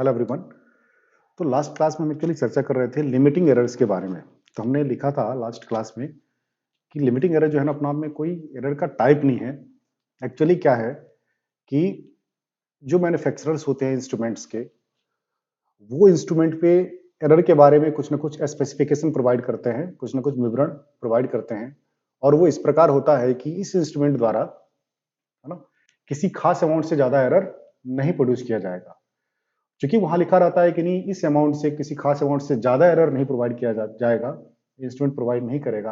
Hello everyone. तो last class में हम एक्चुअली चर्चा कर रहे थे लिमिटिंग एरर्स के बारे में। तो हमने लिखा था लास्ट क्लास में कि लिमिटिंग एरर जो है ना अपने आप में कोई एरर का टाइप नहीं है। एक्चुअली क्या है कि जो मैन्युफैक्चरर्स होते हैं इंस्ट्रूमेंट्स के, वो इंस्ट्रूमेंट पे एरर के बारे में कुछ ना कुछ स्पेसिफिकेशन प्रोवाइड करते हैं, कुछ ना कुछ विवरण प्रोवाइड करते हैं। और वो इस प्रकार होता है कि इस इंस्ट्रूमेंट द्वारा, है ना, किसी खास अमाउंट से ज्यादा एरर नहीं प्रोड्यूस किया जाएगा। क्योंकि वहां लिखा रहता है कि नहीं, इस अमाउंट से, किसी खास अमाउंट से ज्यादा एरर नहीं प्रोवाइड किया जाएगा, इंस्ट्रूमेंट प्रोवाइड नहीं करेगा।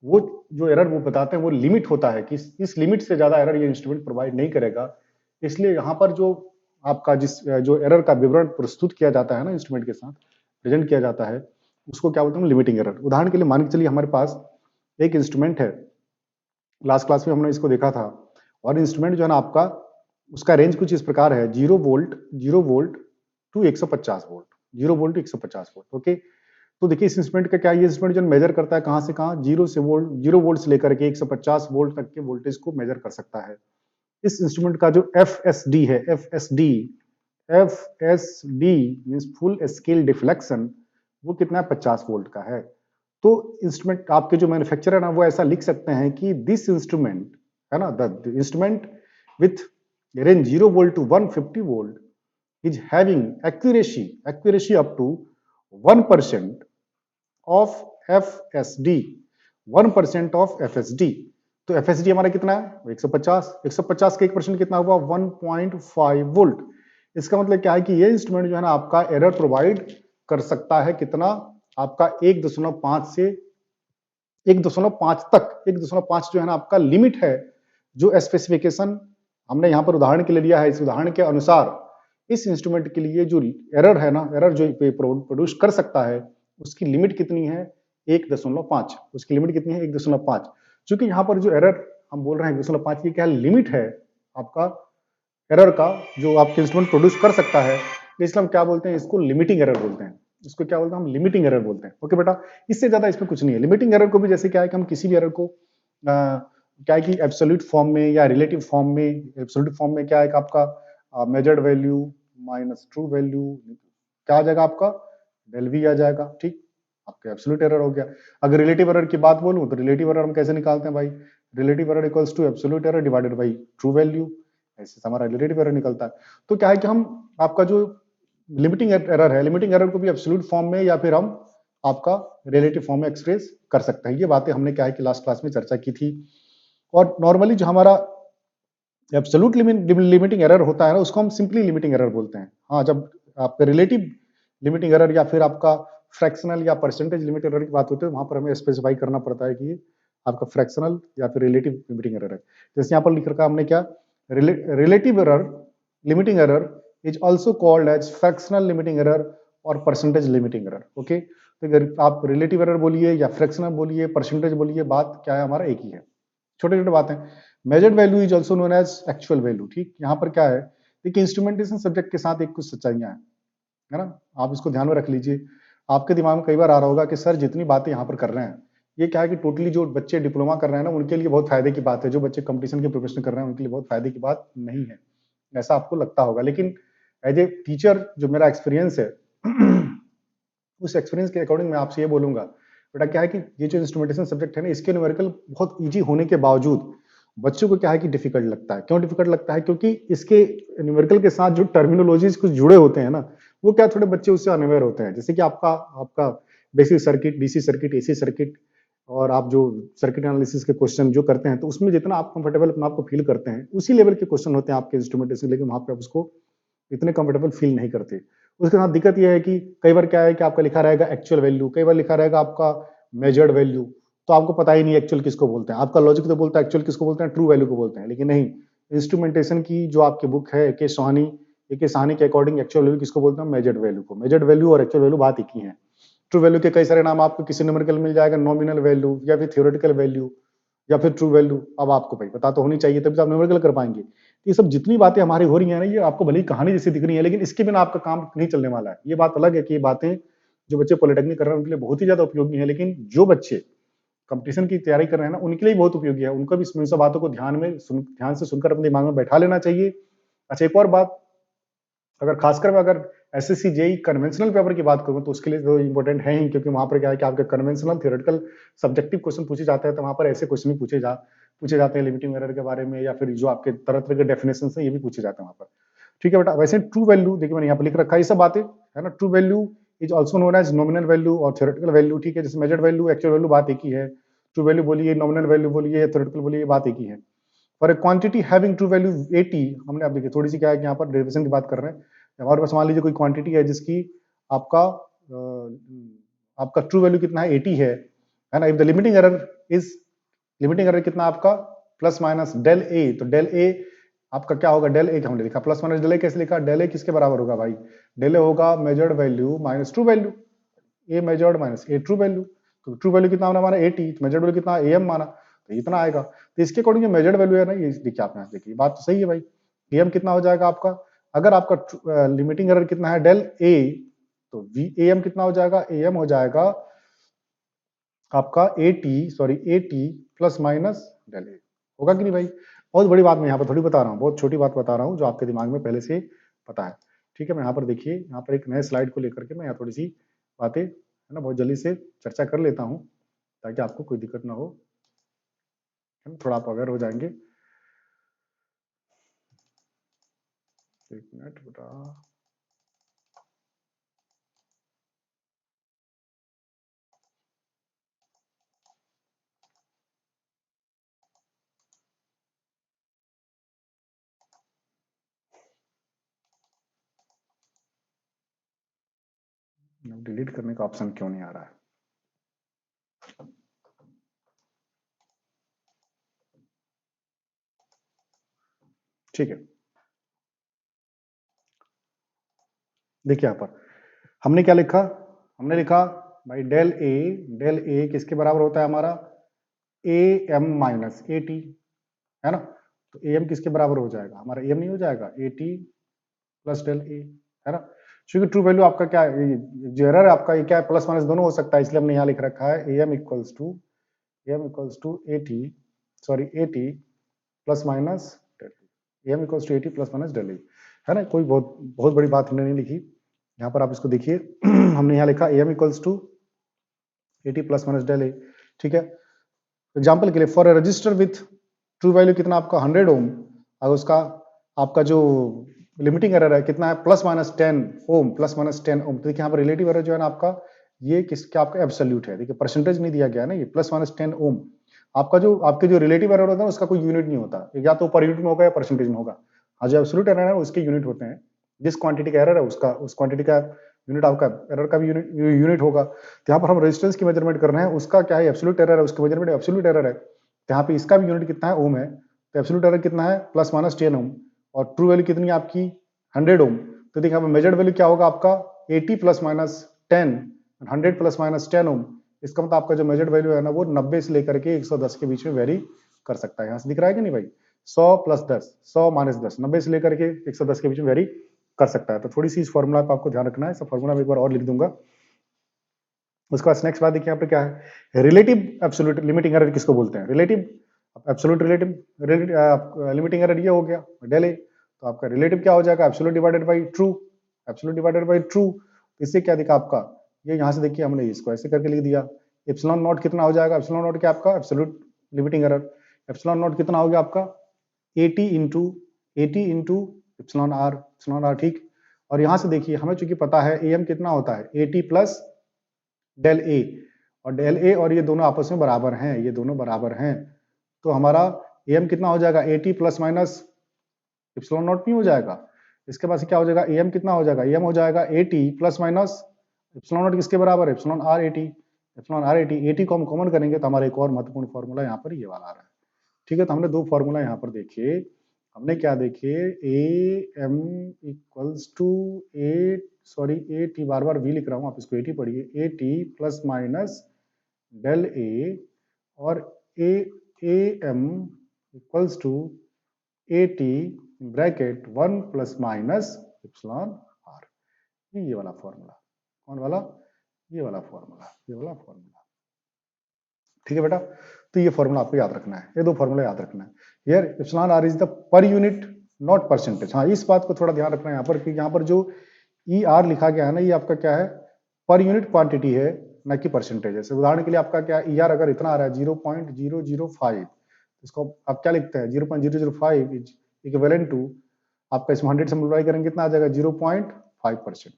वो जो एरर वो बताते हैं वो लिमिट होता है कि इस लिमिट से ज्यादा एरर ये इंस्ट्रूमेंट प्रोवाइड नहीं करेगा। इसलिए यहाँ पर जो आपका जो एरर का विवरण प्रस्तुत किया जाता है ना, इंस्ट्रूमेंट के साथ प्रेजेंट किया जाता है, उसको क्या बोलते हैं, लिमिटिंग एरर। उदाहरण के लिए मान के चलिए हमारे पास एक इंस्ट्रूमेंट है, लास्ट क्लास में हमने इसको देखा था। और इंस्ट्रूमेंट जो है ना आपका, उसका रेंज कुछ इस प्रकार है, 0 volt to 150 volt, 0 volt to 150 volt. Okay, तो देखिए इस इंस्ट्रूमेंट का क्या, ये इंस्ट्रूमेंट जो मेजर करता है कहां से कहां, 0 वोल्ट से लेकर के 150 वोल्ट तक के वोल्टेज को मेजर कर सकता है। इस इंस्ट्रूमेंट का जो एफ एस डी है, F S D means full scale deflection, वो कितना है, 50 वोल्ट का है। तो इंस्ट्रूमेंट आपके जो मैन्युफैक्चरर है ना, वो ऐसा लिख सकते हैं कि दिस इंस्ट्रूमेंट, है ना, the instrument with range 0 volt to 150 volt is having accuracy up to 1% of FSD, 1% of FSD। तो FSD हमारा कितना है, 150, 150 के 1% कितना हुआ, 1.5 वोल्ट। इसका मतलब क्या है कि ये इंस्ट्रूमेंट जो है ना आपका एरर प्रोवाइड कर सकता है कितना, आपका 1.5 से 1.5 तक, 1.5 जो है ना आपका लिमिट है। जो स्पेसिफिकेशन हमने यहाँ पर उदाहरण के लिए लिया है, इस उदाहरण के अनुसार इस इंस्ट्रूमेंट के लिए जो एरर है ना, एरर जो प्रोड्यूस कर सकता है, उसकी लिमिट कितनी है, 1.5। उसकी लिमिट कितनी है, 1.5। चूंकि यहाँ पर जो एरर हम बोल रहे हैं 1.5 की क्या लिमिट है आपका एरर का, जो आपके इंस्ट्रूमेंट प्रोड्यूस कर सकता है, इसलिए हम क्या बोलते हैं, इसको लिमिटिंग एरर बोलते हैं। इसको क्या बोलते हैं, हम लिमिटिंग एरर बोलते हैं। ओके बेटा, इससे ज्यादा इसमें कुछ नहीं है। लिमिटिंग एरर को भी जैसे क्या है कि हम किसी भी एरर को क्या है कि एब्सोल्यूट फॉर्म में या रिलेटिव फॉर्म में, एब्सोल्यूट फॉर्म में क्या है कि आपका measured value minus true value क्या आ जाएगा, आपका डेल वी आ जाएगा। ठीक, आपका एब्सोल्यूट एरर हो गया। अगर रिलेटिव एरर की बात बोलूं तो रिलेटिव एरर हम कैसे निकालते हैं भाई, relative error equals to absolute error divided by true value, ऐसे हमारा रिलेटिव एरर निकलता है। तो क्या है कि हम आपका जो लिमिटिंग एरर है, लिमिटिंग एरर को भी एब्सोल्यूट फॉर्म में या फिर हम आपका रिलेटिव फॉर्म में एक्सप्रेस कर सकते हैं। ये बातें हमने क्या है कि लास्ट क्लास में चर्चा की थी। और नॉर्मली जो हमारा एब्सोल्यूट लिमिटिंग एरर होता है ना, उसको हम सिंपली लिमिटिंग एरर बोलते हैं। हाँ, जब आपका रिलेटिव लिमिटिंग एरर या फिर आपका फ्रैक्शनल या परसेंटेज लिमिट एरर की बात होती है, वहां पर हमें स्पेसिफाई करना पड़ता है कि आपका फ्रैक्शनल या फिर रिलेटिव लिमिटिंग एरर है। जैसे यहाँ पर लिख रखा हमने क्या, relative error limiting error is also called as fractional limiting error और परसेंटेज लिमिटिंग एरर। ओके, तो अगर आप रिलेटिव एरर बोलिए या फ्रैक्शनल बोलिए, परसेंटेज बोलिए, बात क्या है, हमारा एक ही है, छोटे छोटे बातें। Measured value is also known as actual value. ठीक, यहाँ पर क्या है, देखिए इंस्ट्रूमेंटेशन सब्जेक्ट के साथ एक कुछ सच्चाइयां हैं, है ना, आप इसको ध्यान में रख लीजिए। आपके दिमाग में कई बार आ रहा होगा कि सर जितनी बातें यहाँ पर कर रहे हैं, ये क्या है कि टोटली जो बच्चे डिप्लोमा कर रहे हैं ना, उनके लिए बहुत फायदे की बात है, जो बच्चे कंपटीशन के प्रिपरेशन कर रहे हैं उनके लिए बहुत फायदे की बात नहीं है, ऐसा आपको लगता होगा। लेकिन एज ए टीचर जो मेरा एक्सपीरियंस है उस एक्सपीरियंस के अकॉर्डिंग मैं आपसे ये बोलूंगा बेटा, क्या है कि ये जो इंस्ट्रूमेंटेशन सब्जेक्ट है ना, इसके न्यूमेरिकल बहुत इजी होने के बावजूद बच्चों को क्या है कि डिफिकल्ट लगता है। क्यों डिफिकल्ट लगता है, क्योंकि इसके न्यूमेरिकल के साथ जो टर्मिनोलॉजीज कुछ जुड़े होते हैं ना, वो क्या थोड़े बच्चे उससे अनअवेयर होते हैं। जैसे कि आपका आपका basic circuit, DC circuit, AC circuit, और आप जो सर्किट एनालिसिस के क्वेश्चन जो करते हैं, तो उसमें जितना आप कंफर्टेबल अपना आपको फील करते हैं, उसी लेवल के क्वेश्चन होते हैं आपके इंस्ट्रूमेंटेशन, लेकिन वहां पे आप उसको इतने कंफर्टेबल फील नहीं करते। उसके साथ दिक्कत यह है कि कई बार क्या है कि आपका लिखा रहेगा एक्चुअल वैल्यू, कई बार लिखा रहेगा आपका मेजर्ड वैल्यू, तो आपको पता ही नहीं एक्चुअल किसको बोलते हैं। आपका लॉजिक तो बोलता है एक्चुअल किसको बोलते हैं, ट्रू वैल्यू को बोलते हैं, लेकिन नहीं, इंस्ट्रूमेंटेशन की जो आपकी बुक है के साहनी के अकॉर्डिंग एक्चुअल वैल्यू किसको बोलते हैं, मेजर्ड वैल्यू को। मेजर्ड वैल्यू और एक्चुअल वैल्यू बात एक ही है। ट्रू वैल्यू के कई सारे नाम आपको किसी न्यूमेरिकल मिल जाएगा, नॉमिनल वैल्यू या फिर थ्योरेटिकल वैल्यू या फिर ट्रू वैल्यू। अब आपको भाई पता तो होनी चाहिए, तभी तो आप न्यूमेरिकल कर पाएंगे। ये सब जितनी बातें हमारी हो रही है ना, ये आपको भले ही कहानी जैसी दिख रही है, लेकिन इसके बिना आपका काम नहीं चलने वाला है। ये बात अलग है कि ये बातें जो बच्चे पॉलिटेक्निक कर रहे हैं उनके लिए बहुत ही ज्यादा उपयोगी है, लेकिन जो बच्चे कंपटीशन की तैयारी कर रहे हैं ना, उनके लिए बहुत उपयोगी है। उनको भी इन सब बातों को ध्यान से सुनकर अपने दिमाग में बैठा लेना चाहिए। अच्छा, एक और बात, अगर खासकर मैं अगर एसएससी जेई कन्वेंशनल पेपर की बात करूं तो उसके लिए तो इंपॉर्टेंट है ही, क्योंकि वहां पर क्या है कि आपके कन्वेंशनल थियोरेटिकल सब्जेक्टिव क्वेश्चन पूछे जाते हैं, तो वहां पर ऐसे क्वेश्चन भी पूछे जाते हैं लिमिटिंग एरर के बारे में, या फिर जो आपके तरह तरह के डेफिनेशन है ये भी पूछे जाते हैं वहां पर। ठीक है बेटा। वैसे ट्रू वैल्यू देखिए मैंने यहाँ पर लिख रखा है ये सब बातें, है ना। True value is also known as nominal value और थ्योरेटिकल वैल्यू। ठीक है, जैसे मेजर्ड वैल्यू एक्चुअल वैल्यू बात एक ही है, ट्रू वैल्यू बोलिए, नॉमिनल वैल्यू बोलिए, थ्योरेटिकल बोलिए, बात एक ही है। For a quantity having true value 80, हमने आप देखिए थोड़ी सी क्या है कि यहाँ पर डेरिवेशन की बात कर रहे हैं। हमारे पास मान लीजिए कोई क्वांटिटी है जिसकी आपका आपका ट्रू वैल्यू कितना है 80 है ना। If the limiting error is, limiting error कितना आपका प्लस माइनस डेल ए, तो डेल ए आपका क्या होगा, डेल ए हमने लिखा प्लस माइनस डेल ए, कैसे लिखा, डेल ए किसके बराबर होगा भाई, डेल ए होगा measured value minus true value, A measured minus A true value. तो ट्रू वैल्यू कितना हमने माना 80, तो मेजर्ड वैल्यू कितना एम माना, तो इतना आएगा। तो इसके अकॉर्डिंग जो मेजर्ड वैल्यू है ना, ये देखिए आप यहाँ देखिए बात तो सही है भाई। एम कितना हो जाएगा आपका, अगर आपका लिमिटिंग एरर कितना है डेल ए, तो वी एम कितना हो जाएगा, एम हो जाएगा आपका 80 प्लस माइनस डेल ए, होगा कि नहीं भाई। बहुत बड़ी बात मैं यहाँ पर थोड़ी बता रहा हूँ, बहुत छोटी बात बता रहा हूँ जो आपके दिमाग में पहले से पता है। ठीक है, मैं यहाँ पर देखिए, यहाँ पर एक नए स्लाइड को लेकर के मैं यहाँ थोड़ी सी बातें है ना बहुत जल्दी से चर्चा कर लेता हूँ, ताकि आपको कोई दिक्कत ना हो, है ना, थोड़ा आप अवेयर हो जाएंगे। एक मिनट बेटा, डिलीट करने का ऑप्शन क्यों नहीं आ रहा है। ठीक है, देखिए यहाँ पर हमने क्या लिखा, हमने लिखा भाई डेल ए किसके बराबर होता है हमारा, A M minus A T, है ना। तो ए एम किसके बराबर हो जाएगा, हमारा ए एम नहीं हो जाएगा, ए टी प्लस डेल ए, है ना। क्योंकि ट्रू वैल्यू आपका क्या है, जो एरर है आपका ये क्या है, प्लस माइनस दोनों हो सकता है, इसलिए हमने यहाँ लिख रखा है A M equals to A T, sorry A T plus minus del A, M equals to A T plus minus del A, है ना। कोई बहुत बहुत बड़ी बात हमने नहीं लिखी यहाँ पर, आप इसको देखिए हमने यहाँ लिखा A M equals to A T plus minus del A. ठीक है, एग्जाम्पल के लिए for A register with true value कितना आपका 100 ओम, और उसका आपका जो लिमिटिंग एरर है कितना है प्लस माइनस 10 ओम, प्लस माइनस 10 ओम। तो देखिए यहाँ पर रिलेटिव एरर जो है ना आपका, ये किसका आपका एब्सोल्यूट है, देखिए परसेंटेज नहीं दिया गया है ना, ये प्लस माइनस 10 ओम। आपका जो आपके जो रिलेटिव एरर होता है उसका कोई यूनिट नहीं होता, या तो पर यूनिट में होगा या परसेंटेज में होगा। हाँ, जो एब्सोल्यूट एरर है उसके यूनिट होते हैं, जिस क्वांटिटी का एरर है उसका उस क्वांटिटी का यूनिट, आपका एरर का भी यूनिट होगा। तो यहाँ पर हम रेजिस्टेंस की मेजरमेंट कर रहे हैं, उसका क्या है एब्सोल्यूट एरर है, उसकी मेजरमेंट एब्सोल्यूट एरर है, तो यहाँ पे इसका भी यूनिट कितना है ओम है, तो एब्सोल्यूट एरर कितना है प्लस माइनस 10 ओम, और ट्रू वैल्यू कितनी है आपकी 100 ओम। तो देखिए यहाँ पे मेजर्ड वैल्यू क्या होगा आपका 80 प्लस माइनस 10, 100 प्लस माइनस 10 ओम। इसका मतलब आपका जो मेजर्ड वैल्यू है ना वो 90 से लेकर के 110 के बीच में वेरी कर सकता है। यहाँ से दिख रहा है कि नहीं भाई, 100 प्लस 10, 100 माइनस 10, 90 से लेकर के 110 के बीच में वेरी कर सकता है। तो थोड़ी सी इस फॉर्मूला को आपको ध्यान रखना है, सब फॉर्मूला में एक बार और लिख दूंगा। उसके बाद नेक्स्ट बात देखिए यहाँ पे क्या है, रिलेटिव एब्सोल्यूट लिमिटिंग एरर किसको बोलते हैं, relative absolute relative limiting error ये हो गया डेल ए। तो आपका रिलेटिव क्या हो जाएगा, absolute divided by true, absolute divided by true. इससे क्या दिखा आपका, ये यहाँ से देखिए हमने इसको ऐसे करके लिख दिया, एप्सिलॉन नॉट कितना हो जाएगा, एप्सिलॉन नॉट क्या आपका absolute limiting error, epsilon not कितना हो गया आपका 80 इंटू एप्सिलॉन आर, ठीक। और यहाँ से देखिए हमें चूंकि पता है ए एम कितना होता है 80 प्लस डेल ए, और डेल ए और ये दोनों आपस में बराबर हैं, ये दोनों बराबर हैं, तो हमारा एम कितना हो जाएगा 80 प्लस माइनस एप्सिलॉन नॉट नहीं हो जाएगा। इसके बाद से क्या हो जाएगा एम कितना हो जाएगा, एम हो जाएगा 80 प्लस माइनस एप्सिलॉन नॉट किसके बराबर है, एप्सिलॉन आर 80, एप्सिलॉन आर 80 को हम कॉमन करेंगे तो हमारा एक और महत्वपूर्ण फॉर्मूला यहाँ पर ये वाला आ रहा है। ठीक है, तो हमने दो फॉर्मूला यहाँ पर देखे, हमने क्या देखे, A M equals to A, sorry A T, बार बार वी लिख रहा हूँ, आप इसको ए टी पढ़िए, A T plus minus del A, और A M equals to A T bracket 1 plus minus epsilon R. ये वाला फॉर्मूला, कौन वाला, ये वाला फॉर्मूला, ये वाला फॉर्मूला। ठीक है बेटा, तो ये फॉर्मूला आपको याद रखना है, ये दो फॉर्मूला याद रखना है। Here epsilon R is the per unit not percentage. हाँ, इस बात को थोड़ा ध्यान रखना है यहाँ पर कि यहाँ पर जो ई आर लिखा गया है ना, ये आपका क्या है, पर यूनिट क्वांटिटी है, ना कि परसेंटेज है। उदाहरण के लिए आपका क्या ई आर अगर इतना आ रहा है 0.005, इसको आप क्या लिखते हैं, 0.005 इज इक्विवेलेंट टू, आपका इसमें 100 से मल्टीप्लाई करेंगे कितना आ जाएगा, 0.5%।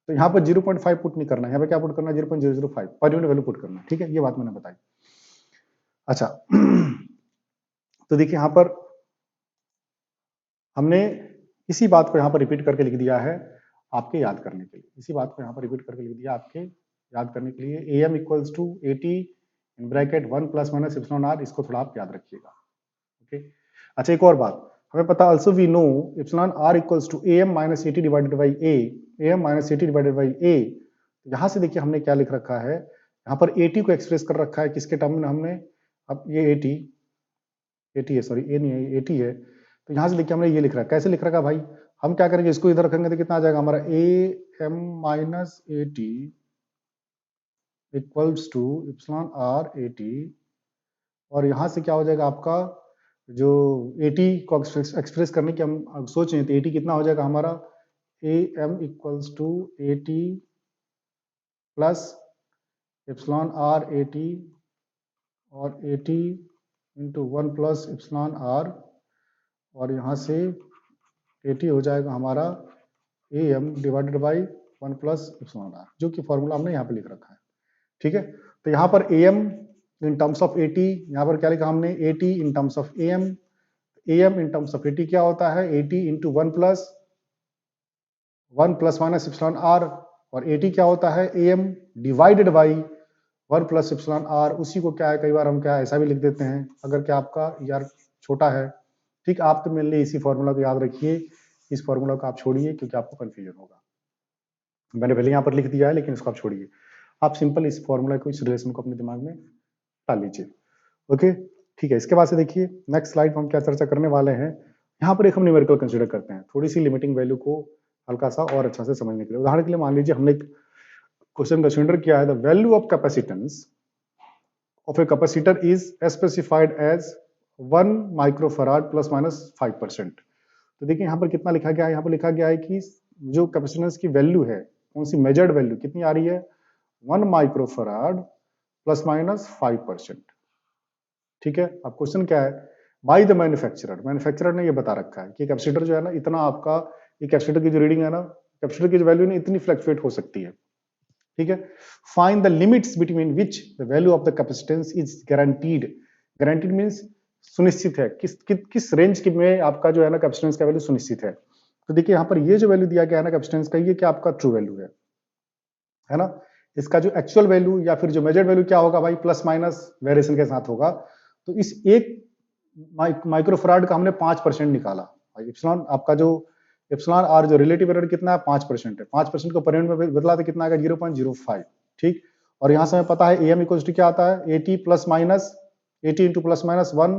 तो यहाँ पर 0.5 पुट नहीं करना है, यहाँ पे क्या पुट करना है, 0.005 पर यूनिट वैल्यू पुट करना है। ठीक है, ये बात मैंने बताई। अच्छा तो देखिए यहाँ पर हमने इसी बात को यहाँ पर रिपीट करके लिख दिया है आपके याद करने के लिए, इसी बात को यहाँ पर रिपीट करके लिख दिया आपके याद करने के लिए। A M equals to A T in bracket 1 plus minus epsilon R, इसको थोड़ा आप याद रखिएगा। ओके, अच्छा एक और बात हमें पता, also we know epsilon R equals to A M minus A T divided by A M minus A T divided by A. यहाँ से देखिए हमने क्या लिख रखा है, यहाँ पर ए टी को एक्सप्रेस कर रखा है किसके टर्म में हमने, अब ये ए टी है, सॉरी ए नहीं है, ए टी है। तो यहाँ से देखिए हमने ये लिख रखा है, कैसे लिख रखा है भाई, हम क्या करेंगे, इसको इधर रखेंगे तो कितना आ जाएगा हमारा, A M minus A T equals to epsilon R A T, और यहाँ से क्या हो जाएगा आपका, जो ए टी को एक्सप्रेस करने की हम सोचें तो ए टी कितना हो जाएगा हमारा, A M equals to A T plus epsilon R A T, और A T into 1 plus epsilon R, और यहाँ से ए टी हो जाएगा हमारा A M divided by 1 plus epsilon R, जो कि फॉर्मूला हमने यहाँ पे लिख रखा है। ठीक है, तो यहाँ पर A M in terms of A T, यहाँ पर क्या लिखा हमने, A T in terms of A M in terms of A T क्या होता है, A T into 1 plus minus epsilon R, और ए टी क्या होता है, A M divided by 1 plus epsilon R. उसी को क्या है, कई बार हम क्या ऐसा भी लिख देते हैं, अगर क्या आपका यार छोटा है, ठीक, आप तो मेरे लिए इसी फॉर्मूला को याद रखिए, इस फॉर्मूला को आप छोड़िए क्योंकि आपको कंफ्यूजन होगा। मैंने पहले यहाँ पर लिख दिया है लेकिन इसको आप छोड़िए, आप सिंपल इस फॉर्मूला को, इस रिलेशन को अपने दिमाग में डाल लीजिए। ओके, ठीक है, इसके बाद से देखिए नेक्स्ट स्लाइड हम क्या चर्चा करने वाले हैं। यहाँ पर एक हम न्यूमेरिकल कंसीडर करते हैं, थोड़ी सी लिमिटिंग वैल्यू को हल्का सा और अच्छा से समझने के लिए। उदाहरण के लिए मान लीजिए हमने एक क्वेश्चन कंसीडर किया है, the value of capacitance of a capacitor is specified as 1 microfarad plus minus 5%। तो देखिए यहाँ पर कितना लिखा गया है, यहाँ पर लिखा गया है कि जो कैपेसिटेंस की वैल्यू है, कौन सी मेजर्ड वैल्यू कितनी आ रही है, 1 माइक्रोफराड प्लस माइनस 5%। ठीक है, अब क्वेश्चन क्या है, बाय द मैन्युफैक्चरर, मैन्युफैक्चरर ने ये बता रखा है कि कैपेसिटर जो है ना, इतना आपका ये कैपेसिटर की जो रीडिंग है ना, कैपेसिटर की जो वैल्यू है इतनी फ्लक्चुएट हो सकती है। ठीक है, find the limits between which the value of the capacitance is guaranteed. Guaranteed means सुनिश्चित है, किस रेंज के में आपका जो है ना कैपेसिटेंस का वैल्यू सुनिश्चित है। तो देखिए यहाँ पर ये जो वैल्यू दिया गया है ना कैपेसिटेंस का, ये क्या आपका ट्रू वैल्यू है ना। इसका जो एक्चुअल वैल्यू या फिर जो मेजर्ड वैल्यू क्या होगा भाई, प्लस माइनस वेरिएशन के साथ होगा। तो इस एक माइक्रोफराड का हमने 5% निकाला, एप्सिलॉन आपका जो एप्सिलॉन आर जो रिलेटिव एरर कितना है, 5% है, 5% को पर यूनिट में बदला तो कितना आएगा, 0.05। ठीक, और यहाँ से हमें पता है ए एम इक्वल्स टू क्या आता है, 80 plus minus 80 into plus minus 1,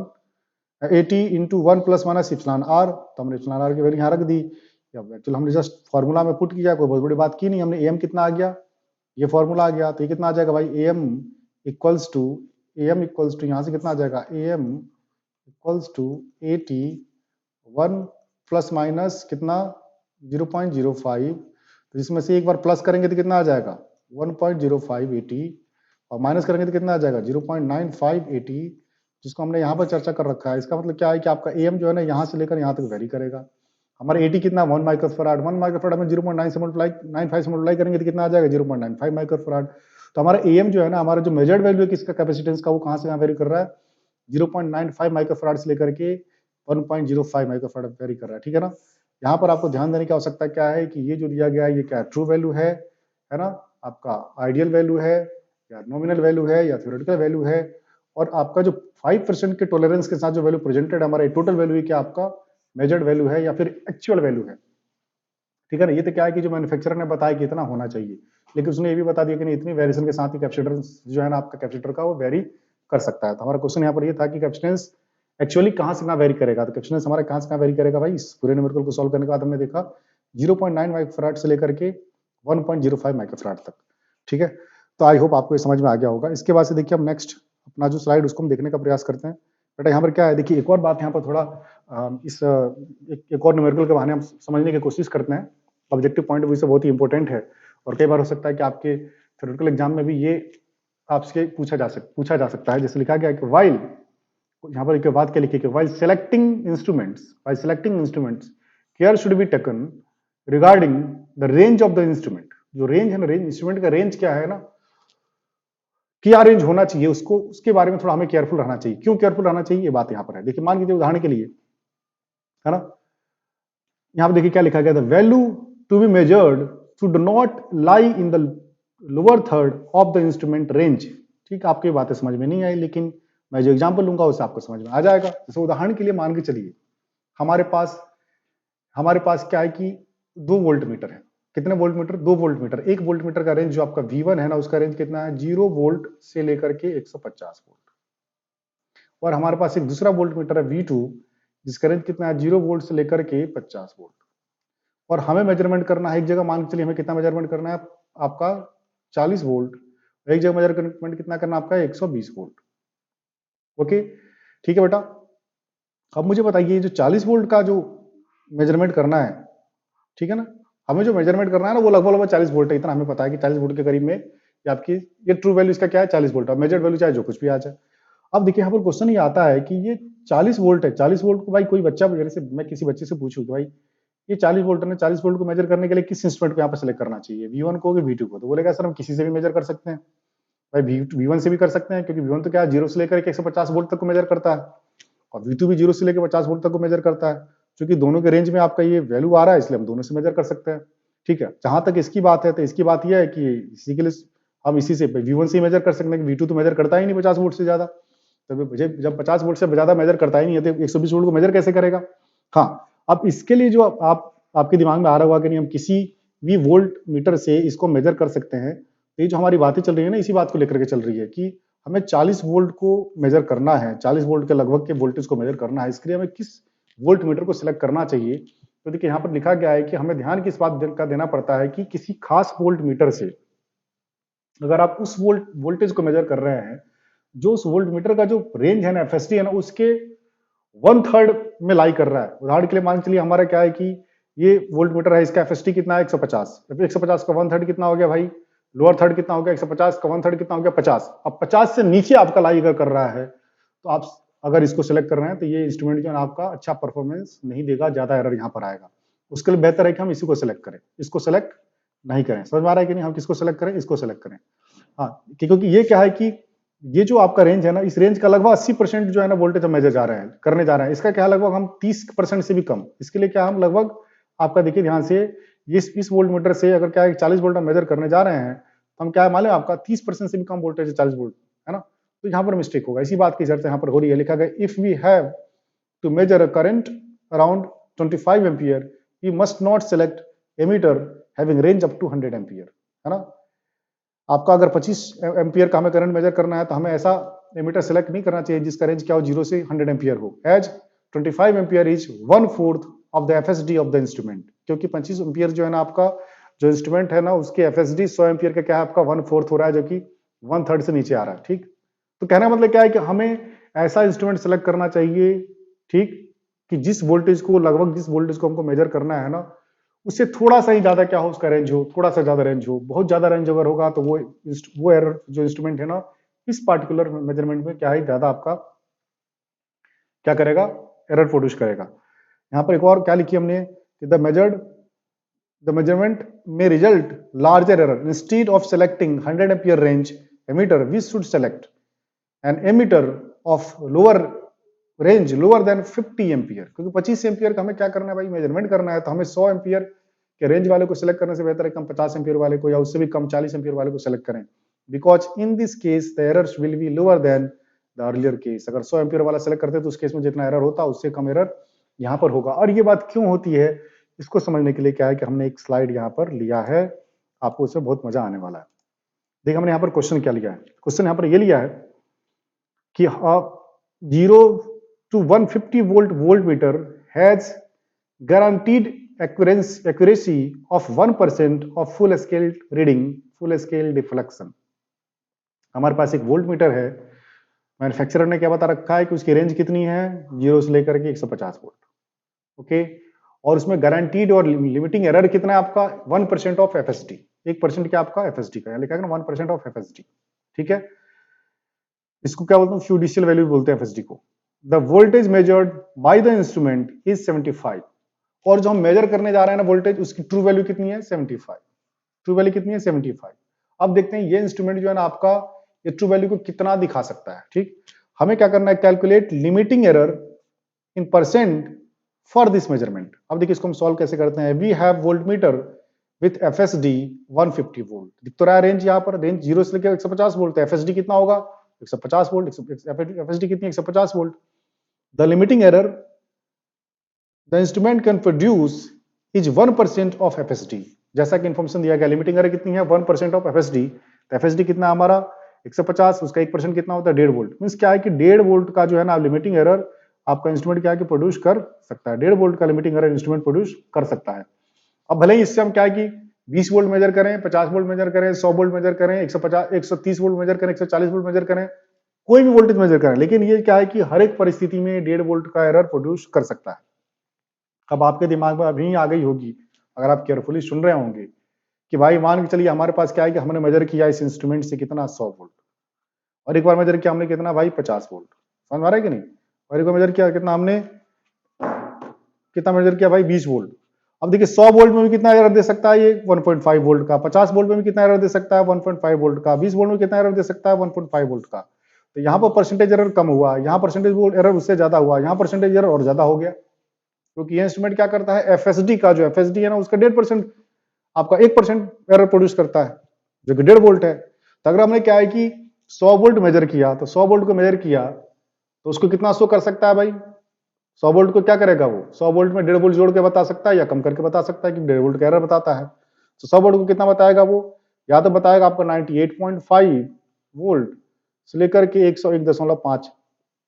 80 into 1 plus minus epsilon R. तो हमने एप्सिलॉन आर की वैल्यू यहाँ रख दी, एक्चुअली हमने जस्ट फॉर्मूला में पुट किया, कोई बहुत बड़ी बात की नहीं हमने। ए एम कितना आ गया, ये फॉर्मूला आ गया, तो ये कितना आ जाएगा भाई, ए एम इक्वल्स टू यहाँ से कितना आ जाएगा, A M equals to 80 1 plus minus कितना 0.05, तो इसमें से एक बार प्लस करेंगे तो कितना आ जाएगा 1.0580, और माइनस करेंगे तो कितना आ जाएगा 0.9580, जिसको हमने यहाँ पर चर्चा कर रखा है। इसका मतलब क्या है कि आपका एम जो है ना यहाँ से लेकर यहाँ तक वेरी करेगा। हमारा 80 कितना 1 माइक्रोफराड, 1 माइक्रोफराड में 0.9 से मल्टीप्लाई 95 से मल्टीप्लाई करेंगे तो कितना आ जाएगा 0.95 माइक्रोफराड। तो हमारा एम जो है ना, हमारा जो मेजर्ड वैल्यू है किसका कैपेसिटेंस का, वो कहाँ से कहाँ वेरी कर रहा है, 0.95 माइक्रोफराड से लेकर के 1.05 माइक्रोफराड वेरी कर रहा है। ठीक है ना, यहाँ पर आपको ध्यान देने की आवश्यकता क्या है कि ये जो दिया गया है ये क्या ट्रू वैल्यू है ना, आपका आइडियल वैल्यू है या नॉमिनल वैल्यू है या थ्योरेटिकल वैल्यू है, और आपका जो 5% के टॉलरेंस के साथ जो वैल्यू प्रेजेंटेड है हमारा टोटल वैल्यू है क्या आपका मेजर्ड वैल्यू है या फिर एक्चुअल वैल्यू है। ठीक है ना, ये तो क्या है कि जो मैन्युफैक्चरर ने बताया कि इतना होना चाहिए, लेकिन उसने ये भी बता दिया कि नहीं, इतनी वेरिएशन के साथ ही कैपेसिटर जो है ना आपका कैपेसिटर का वो वेरी कर सकता है। तो हमारा क्वेश्चन यहाँ पर ये था कि कैपेसिटेंस एक्चुअली कहाँ से कहाँ वेरी करेगा, तो कैपेसिटेंस हमारा कहाँ से कहाँ वेरी करेगा भाई, इस पूरे न्यूमेरिकल को सॉल्व करने के बाद हमने देखा 0.9 माइक्रोफराड से लेकर के 1.05 माइक्रोफराड तक। ठीक है, तो आई होप आपको ये समझ में आ गया होगा। इसके बाद से देखिए हम नेक्स्ट अपना जो स्लाइड उसको हम देखने का प्रयास करते हैं। बेटा यहाँ पर क्या है, देखिए एक और बात यहाँ पर थोड़ा इस एक और न्यूमेरिकल के बहाने हम समझने की कोशिश करते हैं। ऑब्जेक्टिव पॉइंट ऑफ व्यू से बहुत ही इंपॉर्टेंट है और कई बार हो सकता है कि आपके थ्योरेटिकल एग्जाम में भी ये आपसे पूछा जा सकता है। जैसे लिखा गया कि वाइल, यहाँ पर एक बात क्या लिखी है कि while selecting instruments care should be taken regarding the range of the instrument. जो रेंज है ना, रेंज इंस्ट्रूमेंट का रेंज क्या है ना, क्या रेंज होना चाहिए, उसको उसके बारे में थोड़ा हमें केयरफुल रहना चाहिए। क्यों केयरफुल रहना चाहिए, ये बात यहाँ पर है। देखिए मान लीजिए उदाहरण के लिए, है ना, यहाँ पर देखिए क्या लिखा गया था, value to be measured should not lie in the lower third of the instrument range. ठीक, आपकी बातें समझ में नहीं आई, लेकिन मैं जो एग्जाम्पल लूंगा उससे आपको समझ में आ जाएगा। जैसे उदाहरण के लिए मान के चलिए हमारे पास क्या है कि 2 वोल्ट मीटर है। कितने volt meter, 2 volt meter. 1 volt meter का रेंज जो आपका V1 है ना, उसका रेंज कितना है, 0 वोल्ट से लेकर के 150 वोल्ट। और हमारे पास एक दूसरा वोल्ट मीटर है V2, जिसका रेंज कितना है, 0 वोल्ट से लेकर के 50 वोल्ट। और हमें मेजरमेंट करना है, एक जगह मान के चलिए हमें कितना मेजरमेंट करना है आपका 40 वोल्ट, एक जगह मेजरमेंट कितना करना है आपका 120 वोल्ट। ओके, ठीक है बेटा। अब मुझे बताइए जो 40 वोल्ट का जो मेजरमेंट करना है, ठीक है ना, हमें जो मेजरमेंट करना है ना वो लगभग 40 वोल्ट है। इतना हमें पता है कि 40 वोल्ट के करीब में ये आपकी ये ट्रू वैल्यू इसका क्या है, 40 वोल्ट। अब मेजर्ड वैल्यू चाहे जो कुछ भी आ जाए। अब देखिए यहाँ पर क्वेश्चन ये आता है कि ये 40 वोल्ट है। 40 वोल्ट को भाई कोई बच्चा, जैसे मैं किसी बच्चे से पूछूं कि भाई ये 40 वोल्ट है, 40 वोल्ट को मेजर करने के लिए किस इंस्ट्रूमेंट को यहाँ पर सिलेक्ट करना चाहिए, V1 को कि V2 को, तो बोलेगा सर हम किसी से भी मेजर कर सकते हैं। भाई V1 से भी कर सकते हैं, क्योंकि V1 तो क्या है 0 से लेकर 150 वोल्ट तक को मेजर करता है, और V2 भी 0 से लेकर 50 वोल्ट तक को मेजर करता है। क्योंकि दोनों के रेंज में आपका ये वैल्यू आ रहा है, इसलिए हम दोनों से मेजर कर सकते हैं। ठीक है, जहां तक इसकी बात है तो इसकी बात यह है कि इसी के लिए हम इसी से V1 से ही मेजर कर सकते हैं, V2 तो मेजर करता ही नहीं 50 वोल्ट से ज्यादा। तो जब 50 वोल्ट से ज्यादा मेजर करता ही नहीं है तो 120 वोल्ट को मेजर कैसे करेगा। हाँ, अब इसके लिए जो आपके दिमाग में आ रहा होगा कि नहीं हम किसी भी वोल्ट मीटर से इसको मेजर कर सकते हैं, तो ये जो हमारी बातें चल रही है ना, इसी बात को लेकर के चल रही है कि हमें 40 वोल्ट को मेजर करना है, 40 वोल्ट के लगभग के वोल्टेज को मेजर करना है। इसके लिए हमें किस वोल्ट मीटर को सिलेक्ट करना चाहिए। तो देखिए यहाँ पर लिखा गया है कि हमें ध्यान किस बात का देना पड़ता है कि किसी खास वोल्ट मीटर से अगर आप उस वोल्टेज को मेजर कर रहे हैं, जो उस वोल्ट मीटर का जो रेंज है ना, एफएसडी है ना, उसके 1/3 में लाई कर रहा है। उदाहरण के लिए मान चलिए हमारा क्या है कि ये वोल्ट मीटर है, इसका एफएसडी कितना है 150। 150 का 1/3 कितना हो गया भाई, लोअर थर्ड कितना हो गया, 150 का 1/3 कितना हो गया 50। अब 50 से नीचे आपका लाई अगर कर रहा है, तो आप अगर इसको सिलेक्ट कर रहे हैं तो ये इंस्ट्रूमेंट जो है आपका अच्छा परफॉर्मेंस नहीं देगा, ज्यादा एरर यहाँ पर आएगा। उसके लिए बेहतर है कि हम इसी को सिलेक्ट करें, इसको सिलेक्ट नहीं करें। समझ में आ रहा है कि नहीं, हम किसको सिलेक्ट करें, इसको सिलेक्ट करें। हाँ, क्योंकि ये क्या है कि ये जो आपका रेंज है ना, इस रेंज का लगभग 80% जो है ना वोल्टेज हम मेजर करने जा रहे हैं। इसका क्या लगभग हम 30% से भी कम, इसके लिए क्या हम लगभग आपका देखिए ध्यान से, इस वोल्ट मीटर से अगर क्या है 40 वोल्ट हम मेजर करने जा रहे हैं, तो हम क्या है मालूम आपका 30% से भी कम वोल्टेज है 40 वोल्ट, है ना। तो यहाँ पर मिस्टेक होगा, इसी बात की चर्चा यहाँ पर हो रही है। लिखा गया if we have to measure a current around 25 ampere we must not select ammeter having range up to 100 ampere, है ना। आपका अगर 25 एम्पियर का हमें करंट मेजर करना है, तो हमें ऐसा एमीटर सेलेक्ट नहीं करना चाहिए जिसका रेंज क्या हो 0 से 100 एम्पियर हो, as 25 ampere is 1/4 of the FSD of the instrument. क्योंकि 25 एम्पियर जो है ना आपका जो इंस्ट्रूमेंट है ना, उसके एफएसडी 100 एम्पियर का क्या है आपका 1/4 हो रहा है, जो कि 1/3 से नीचे आ रहा है। ठीक, तो कहना मतलब क्या है कि हमें ऐसा इंस्ट्रूमेंट सेलेक्ट करना चाहिए, ठीक, कि जिस वोल्टेज को हमको मेजर करना है ना, उससे थोड़ा सा ही ज्यादा क्या हो उसका रेंज हो, थोड़ा सा ज्यादा रेंज हो। बहुत ज्यादा रेंज अगर होगा तो वो एरर जो इंस्ट्रूमेंट है ना, इस पार्टिकुलर मेजरमेंट में क्या है ज्यादा आपका क्या करेगा, एरर प्रोड्यूस करेगा। यहाँ पर एक और क्या लिखी हमने कि द मेजरमेंट में result larger error instead of selecting 100 ampere range ammeter we should select an ammeter of lower range lower than 50 ampere. क्योंकि 25 एम्पियर का हमें क्या करना है भाई, मेजरमेंट करना है, तो हमें 100 एम्पियर के रेंज वाले को सिलेक्ट करने से बेहतर है कि हम 50 एम्पियर वाले को या उससे भी कम 40 एम्पियर वाले को सिलेक्ट करें। Because in this case the errors will be lower than the earlier case. अगर 100 एम्पियर वाला सिलेक्ट करते हैं तो उस केस में जितना एरर होता है उससे कम एरर यहाँ पर होगा। और ये बात क्यों होती है, इसको समझने के लिए क्या है कि हमने एक स्लाइड यहाँ पर लिया है, आपको उससे बहुत मजा आने वाला है। देखिए हमने यहाँ पर क्वेश्चन क्या लिया है, क्वेश्चन यहाँ पर ये लिया है कि 0 to 150 volt meter has guaranteed accuracy of 1% of full scale reading, full scale deflection। हमारे पास एक वोल्ट मीटर है, मैन्युफैक्चरर ने क्या बता रखा है कि उसकी रेंज कितनी है, 0 से लेकर के 150 वोल्ट। ओके, और उसमें गारंटीड और लिमिटिंग एरर कितना है आपका, 1% ऑफ एफएसडी, 1% क्या आपका एफएसडी का, लिखा है ना 1% ऑफ एफएसडी। ठीक है, इसको क्या बोलते हैं, फ्यूडिशियल वैल्यू बोलते हैं एफएसडी को। The voltage measured by the instrument is 75, और जो हम मेजर करने जा रहे हैं ना वोल्टेज, उसकी ट्रू वैल्यू कितनी है, 75। ट्रू वैल्यू कितनी है, 75। अब देखते हैं ये इंस्ट्रूमेंट जो है ना आपका, ये ट्रू वैल्यू को कितना दिखा सकता है। ठीक, हमें क्या करना है, calculate limiting error in percent for this measurement. अब देखिए इसको हम सॉल्व कैसे करते हैं। We have volt meter with FSD 150 volt, दिख तो रहा है रेंज, यहाँ पर रेंज 0 से लेकर 150 वोल्ट, तो एफएसडी कितना होगा, 150 वोल्ट। एफएसडी कितनी, 150 volt. The limiting error the instrument can produce is 1% of FSD. जैसा कि इन्फॉर्मेशन दिया गया, लिमिटिंग एरर कितनी है, 1% ऑफ एफएसडी। तो एफएसडी कितना हमारा 150, उसका 1% कितना होता है, 1.5 वोल्ट। मींस क्या है कि 1.5 वोल्ट का जो है ना लिमिटिंग एरर आपका इंस्ट्रूमेंट क्या है कि प्रोड्यूस कर सकता है, 1.5 वोल्ट का लिमिटिंग एरर इंस्ट्रूमेंट प्रोड्यूस कर सकता है। अब भले ही इससे हम क्या है कि 20 वोल्ट मेजर करें, 50 वोल्ट मेजर करें, 100 वोल्ट मेजर करें, 150 130 वोल्ट मेजर करें, 140 वोल्ट मेजर करें, कोई भी वोल्टेज मेजर करें, लेकिन ये क्या है कि हर एक परिस्थिति में 1.5 वोल्ट का एरर प्रोड्यूस कर सकता है। अब आपके दिमाग में अभी आ गई होगी, अगर आप केयरफुली सुन रहे होंगे, कि भाई मान के चलिए हमारे पास क्या है कि हमने मेजर किया इस इंस्ट्रूमेंट से कितना, 100 वोल्ट, और एक बार मेजर किया हमने कितना भाई, 50 वोल्ट। समझ में आ रहा है कि नहीं। और एक बार मेजर किया कितना हमने, कितना मेजर किया भाई, 20 वोल्ट। अब देखिए 100 वोल्ट में भी कितना एरर दे सकता है ये, 1.5 वोल्ट का। 50 वोल्ट में भी कितना एरर दे सकता है, 1.5 वोल्ट का। 20 वोल्ट में कितना एरर दे सकता है, 1.5 वोल्ट का। तो यहाँ पर परसेंटेज एरर कम हुआ, यहाँ परसेंटेज एरर उससे ज्यादा हुआ, यहाँ परसेंटेज एरर और ज्यादा हो गया, क्योंकि ये इंस्ट्रूमेंट क्या करता है, एफएसडी का जो एफएसडी है ना उसका 1.5%, आपका 1% एरर प्रोड्यूस करता है, जो कि 1.5 वोल्ट है। तो अगर हमने क्या है कि 100 वोल्ट मेजर किया, तो 100 वोल्ट को मेजर किया तो उसको कितना शो कर सकता है भाई, 100 वोल्ट को क्या करेगा वो, 100 वोल्ट में 1.5 वोल्ट जोड़ के बता सकता है या कम करके बता सकता है, कि 1.5 वोल्ट का एरर बताता है। तो 100 वोल्ट को कितना बताएगा वो, या तो बताएगा आपको 98.5 वोल्ट से लेकर के 101.5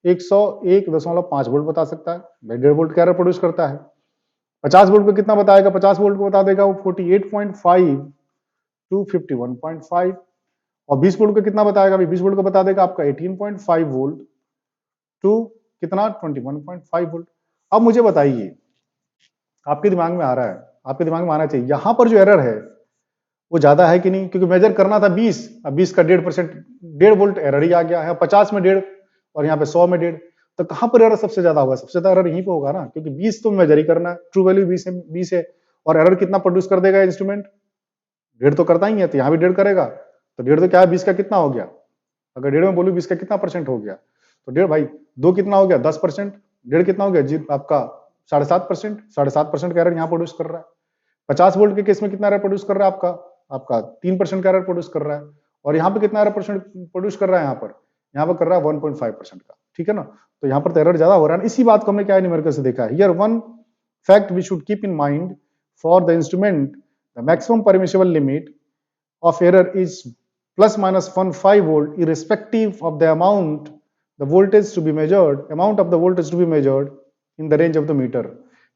101.5 वोल्ट बता सकता है, 1.5 वोल्ट का एरर प्रोड्यूस करता है। 50 वोल्ट को कितना बताएगा, 50 वोल्ट को बता देगा वो 48.5 टू 51.5। और 20 वोल्ट को कितना बताएगा, 20 वोल्ट को बता देगा आपका 18.5 वोल्ट टू कितना, 21.5 वोल्ट। अब मुझे बताइए, आपके दिमाग में आ रहा है, आपके दिमाग में आना चाहिए, यहां पर जो एरर है वो ज्यादा है कि नहीं, क्योंकि मेजर करना था 20, अब 20 का 1.5%, 1.5 वोल्ट एरर ही आ गया है, 50 में 1.5 और यहाँ पे 100 में 1.5, तो कहां पर एरर सबसे ज्यादा होगा, सबसे ज्यादा एरर यहीं पे होगा ना, क्योंकि 20 तो मेजर ही करना है, ट्रू वैल्यू 20 है, और एरर कितना प्रोड्यूस कर देगा इंस्ट्रूमेंट, 1.5 तो करता ही है, तो यहाँ भी 1.5 करेगा, तो 1.5 तो क्या है, 20 का कितना हो गया, अगर 1.5 में बोलूँ 20 का कितना परसेंट हो गया, तो 1.5 भाई 2 कितना हो गया, 10%, 1.5 कितना हो गया जी आपका 7.5%, 7.5% का एरर यहाँ प्रोड्यूस कर रहा है। 50 वोल्ट के केस में कितना एरर प्रोड्यूस कर रहा है आपका, आपका 3% का एरर प्रोड्यूस कर रहा है, और यहाँ पे कितना एरर परसेंट प्रोड्यूस कर रहा है, यहाँ पर कर रहा है 1.5% का, ठीक है ना। तो यहाँ पर तो एरर ज्यादा हो रहा है, इसी बात को हमने क्या न्यूमेरिकल से देखा है। Here one fact we should keep in mind for the instrument, the maximum permissible limit of error is plus minus 1.5 volt irrespective of the amount the voltage to be measured, amount of the voltage to be measured in the range of the meter।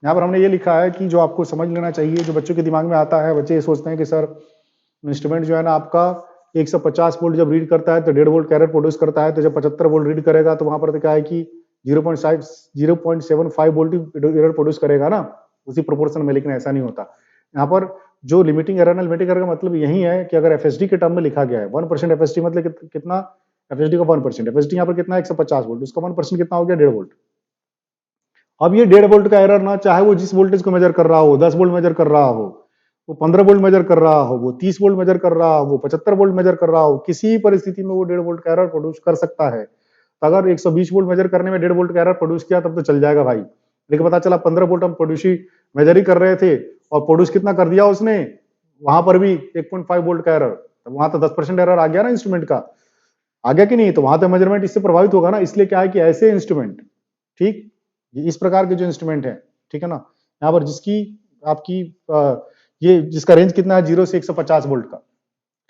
यहाँ पर हमने ये लिखा है कि जो आपको समझ लेना चाहिए, जो बच्चों के दिमाग में आता है, बच्चे ये सोचते हैं कि सर इंस्ट्रूमेंट जो है ना आपका 150 वोल्ट जब रीड करता है तो 1.5 वोल्ट का एरर प्रोड्यूस करता है, तो जब 75 वोल्ट रीड करेगा तो वहां पर तो क्या है कि 0.75 वोल्ट एरर प्रोड्यूस करेगा ना, उसी प्रोपोर्शन में, लेकिन ऐसा नहीं होता। यहाँ पर जो लिमिटिंग एरर, लिमिटिंग एरर का मतलब यही है कि अगर एफएसडी के टर्म में लिखा गया है 1% एफएसडी, मतलब कितना, एफएसडी का 1%, एफएसडी यहाँ पर कितना है 150 वोल्ट, उसका 1% कितना हो गया 1.5 वोल्ट। अब ये 1.5 वोल्ट का एरर ना, चाहे वो जिस वोल्टेज को मेजर कर रहा हो, 10 वोल्ट मेजर कर रहा हो, वो 15 वोल्ट मेजर कर रहा हो, वो 30 वोल्ट मेजर कर रहा हो, वो 75 वोल्ट मेजर कर रहा हो, किसी परिस्थिति में वो 1.5 वोल्ट का एरर प्रोड्यूस कर सकता है। तो अगर 120 वोल्ट मेजर करने में 1.5 वोल्ट का एरर प्रोड्यूस किया तब तो चल जाएगा भाई, लेकिन पता चला 15 वोल्ट हम प्रोड्यूस ही मेजर ही कर रहे थे और प्रोड्यूस कितना कर दिया उसने, वहां पर भी 1.5 वोल्ट का एरर, तो वहां तो 10% एरर आ गया ना इंस्ट्रूमेंट का, आ गया कि नहीं, तो वहां तो मेजरमेंट इससे प्रभावित होगा ना। इसलिए क्या है कि ऐसे इंस्ट्रूमेंट, ठीक, इस प्रकार के जो इंस्ट्रूमेंट है, ठीक है ना, यहाँ पर जिसकी आपकी ये जिसका रेंज कितना है 0 से 150 वोल्ट का,